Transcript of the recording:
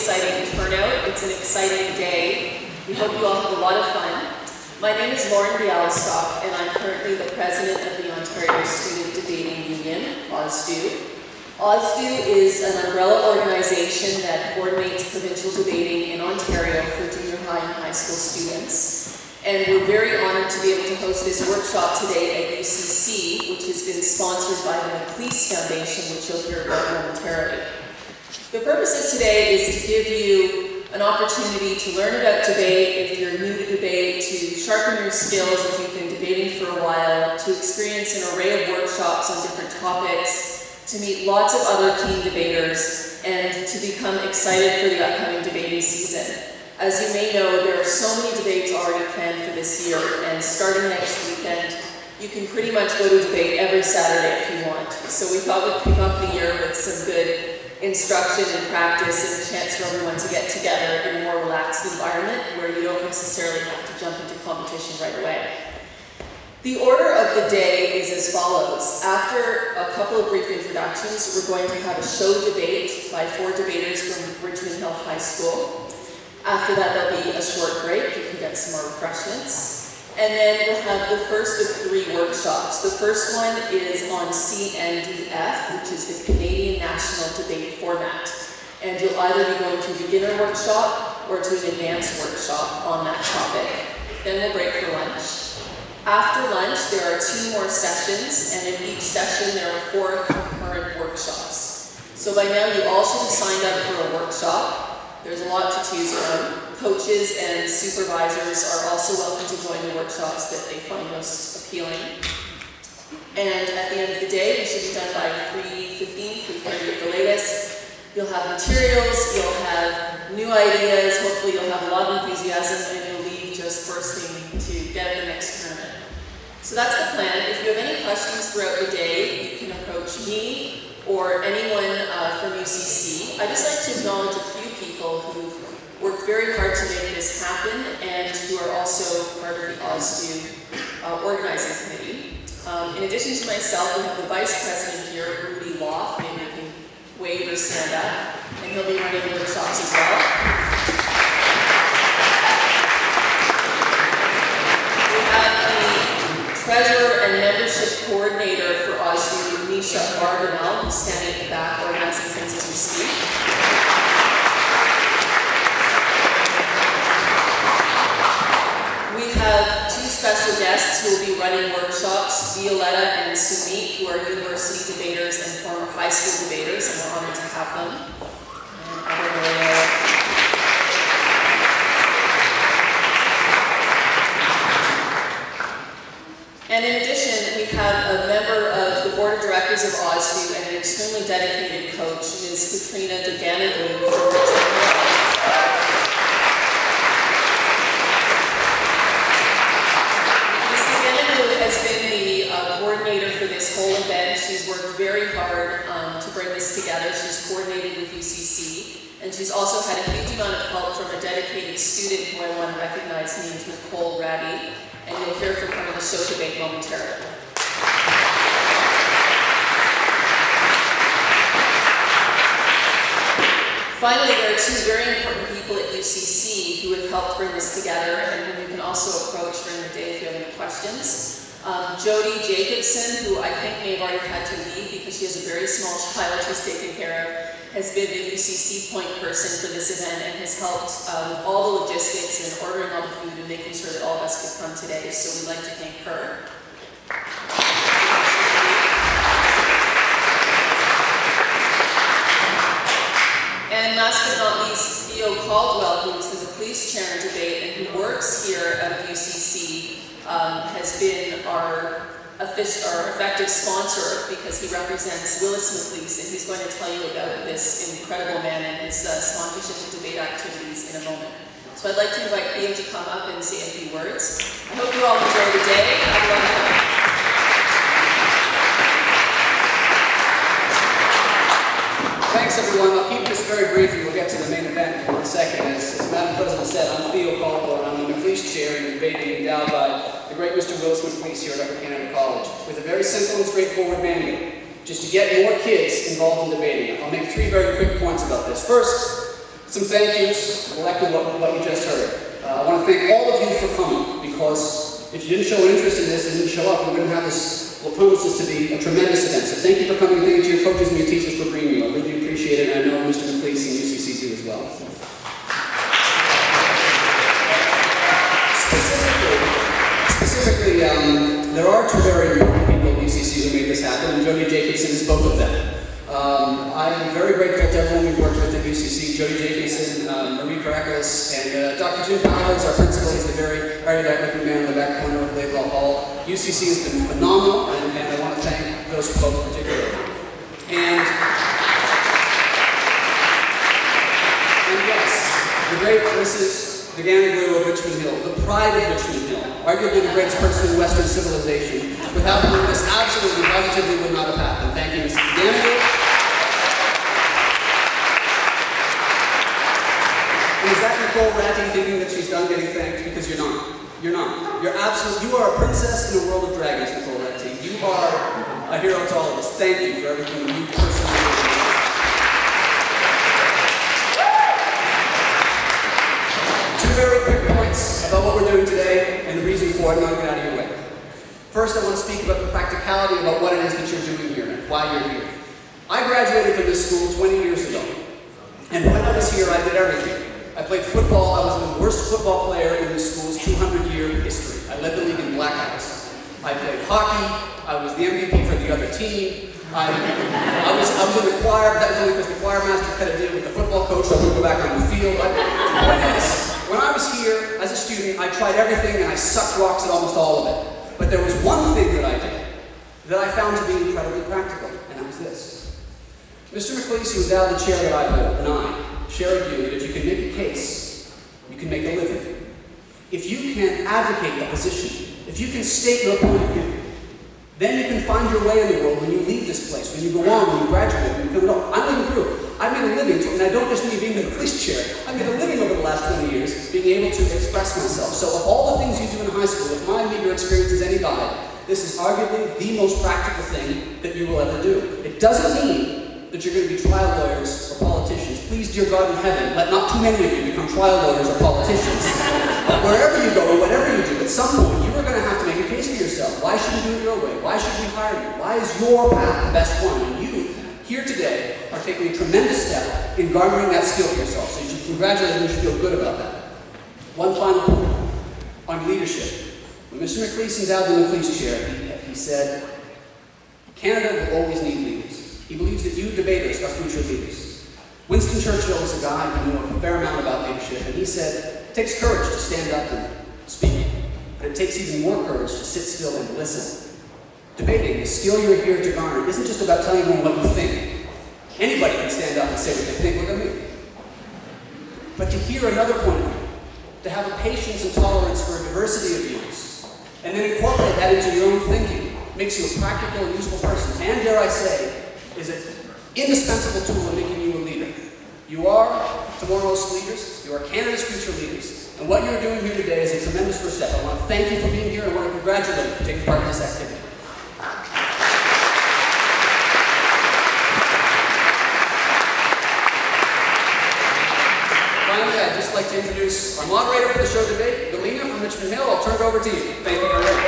exciting turnout. It's an exciting day. We hope you all have a lot of fun. My name is Lauren Bialystok, and I'm currently the president of the Ontario Student Debating Union, OSDU. OSDU is an umbrella organization that coordinates provincial debating in Ontario for junior high and high school students. And we're very honored to be able to host this workshop today at UCC, which has been sponsored by the McLeese Foundation, which you'll hear about momentarily. The purpose of today is to give you an opportunity to learn about debate if you're new to debate, to sharpen your skills if you've been debating for a while, to experience an array of workshops on different topics, to meet lots of other keen debaters, and to become excited for the upcoming debating season. As you may know, there are so many debates already planned for this year, and starting next weekend, you can pretty much go to debate every Saturday if you want. So we thought we'd kick off the year with some good instruction and practice and a chance for everyone to get together in a more relaxed environment where you don't necessarily have to jump into competition right away. The order of the day is as follows. After a couple of brief introductions, we're going to have a show debate by 4 debaters from Richmond Hill High School. After that, there'll be a short break. You can get some more refreshments. And then we'll have the first of 3 workshops. The first one is on CNDF, which is the Canadian National Debate Format. And you'll either be going to a beginner workshop or to an advanced workshop on that topic. Then we'll break for lunch. After lunch, there are 2 more sessions, and in each session there are 4 concurrent workshops. So by now you all should have signed up for a workshop. There's a lot to choose from. Coaches and supervisors are also welcome to join the workshops that they find most appealing. And at the end of the day, you should be done by 3:15, 3:30 at the latest. You'll have materials, you'll have new ideas, hopefully you'll have a lot of enthusiasm, and you'll leave just bursting to get at the next tournament. So that's the plan. If you have any questions throughout the day, you can approach me or anyone from UCC. I'd just like to acknowledge a few people who've worked very hard to make this happen and who are also part of the OSDU organizing committee. In addition to myself, we have the vice president here, Rudy Loft. Maybe you can wave or stand up, and he'll be running workshops as well. We have the treasurer and membership coordinator for OSDU, Misha Barganel, who's standing in the back organizing things as we speak. We have 2 special guests who will be running workshops, Violetta and Sumit, who are university debaters and former high school debaters, and we're honored to have them. And in addition, we have a member of the board of directors of OSDU and an extremely dedicated coach, Ms. Katrina Deganaglu from Richmond Hill. Has been the coordinator for this whole event. She's worked very hard to bring this together. She's coordinated with UCC, and she's also had a huge amount of help from a dedicated student who I want to recognize named Nicole Raddy, and you'll hear from her in the show debate momentarily. Finally, there are 2 very important people at UCC who have helped bring this together and whom you can also approach during the day if you have any questions. Jody Jacobson, who I think may have already had to leave because she has a very small child she's taken care of, has been the UCC point person for this event and has helped with all the logistics and ordering all the food and making sure that all of us could come today, so we'd like to thank her. And last but not least, Theo Caldwell, who is the McLeese chair in debate and who works here at UCC, has been our effective sponsor because he represents Willis McLeese, and he's going to tell you about this incredible man and his sponsorship of debate activities in a moment. So I'd like to invite Theo to come up and say a few words. I hope you all enjoy the day. Have a lot of fun. Thanks everyone. I'll keep this very brief and we'll get to the main event in a second. As Madam President said, I'm Theo Caldwell and I'm the McLeese Chair in debating endowed by the great Mr. Willis McLeese here at Upper Canada College with a very simple and straightforward mandate, just to get more kids involved in debating. I'll make 3 very quick points about this. First, Some thank yous, echoing what you just heard. I want to thank all of you for coming, because if you didn't show an interest in this and didn't show up, we wouldn't have this, what promises to be a tremendous event. So thank you for coming, thank you to your coaches and your teachers for bringing you. I really appreciate it, and I know Mr. McLeese and UCC do as well. Specifically, there are two very important people at UCC who made this happen, and Jody Jacobson is both of them. I am very grateful to everyone we've worked with at UCC, Jody Jacobson, Marie Caracas, and Dr. Jim Powers, our principal. He's the very erudite-looking man in the back corner of Laidlaw Hall. UCC has been phenomenal, and I want to thank those folks particularly. And yes, the great Mrs. Deganaglu of Richmond Hill, the pride of Richmond Hill, arguably the greatest person in Western civilization. Without whom this absolutely, positively would not have happened. Thank you, Mrs. Deganaglu. And is that Nicole Ratty thinking that she's done getting thanked? Because you're not. You're not. You're absolutely, you are a princess in a world of dragons, Nicole Ratty. You are a hero to all of us. Thank you for everything you personally did. Two very quick points about what we're doing today and the reason for it, and I'll get out of your way. First, I want to speak about the practicality about what it is that you're doing here and why you're here. I graduated from this school 20 years ago, and when I was here, I did everything. I played football. I was the worst football player in the school's 200-year history. I led the league in blackouts. I played hockey. I was the MVP for the other team. I was in the choir, but that was only because the choir master cut a deal with the football coach, so I wouldn't go back on the field. The point is, when I was here as a student, I tried everything and I sucked rocks at almost all of it. But there was one thing that I did that I found to be incredibly practical, and that was this. Mr. McLeese, who endowed the chair that I hold, and I share a view that if you can make a case, you can make a living. If you can advocate a position, if you can state your point of view, then you can find your way in the world when you leave this place, when you go on, when you graduate, when you come out. I'm living through. I made a living, and I don't just mean being in the police chair. I made a living over the last 20 years being able to express myself. So of all the things you do in high school, if my meager experience is any guide, this is arguably the most practical thing that you will ever do. It doesn't mean that you're going to be trial lawyers or politicians. Please, dear God in heaven, let not too many of you become trial lawyers or politicians. But wherever you go or whatever you do, at some point you are going to have to make a case for yourself. Why should we do it your way? Why should we hire you? Why is your path the best one? And you, here today, are taking a tremendous step in garnering that skill for yourself. So you should congratulate you and you should feel good about that. One final point on leadership. When Mr. McLeese endowed the McLeese chair, he said, Canada will always need leaders. He believes that you debaters are future leaders. Winston Churchill was a guy who knew a fair amount about leadership, and he said, it takes courage to stand up and speak, but it takes even more courage to sit still and listen. Debating, the skill you're here to garner, isn't just about telling everyone what you think. Anybody can stand up and say what they think, look at me. But to hear another point of view, to have a patience and tolerance for a diversity of views, and then incorporate that into your own thinking, makes you a practical and useful person, and dare I say, is an indispensable tool in making you a leader. You are tomorrow's leaders, you are Canada's future leaders, and what you're doing here today is a tremendous first step. I want to thank you for being here, and I want to congratulate you for taking part in this activity. Finally, I'd just like to introduce our moderator for the show today, Galena from Richmond Hill. I'll turn it over to you. Thank you very much.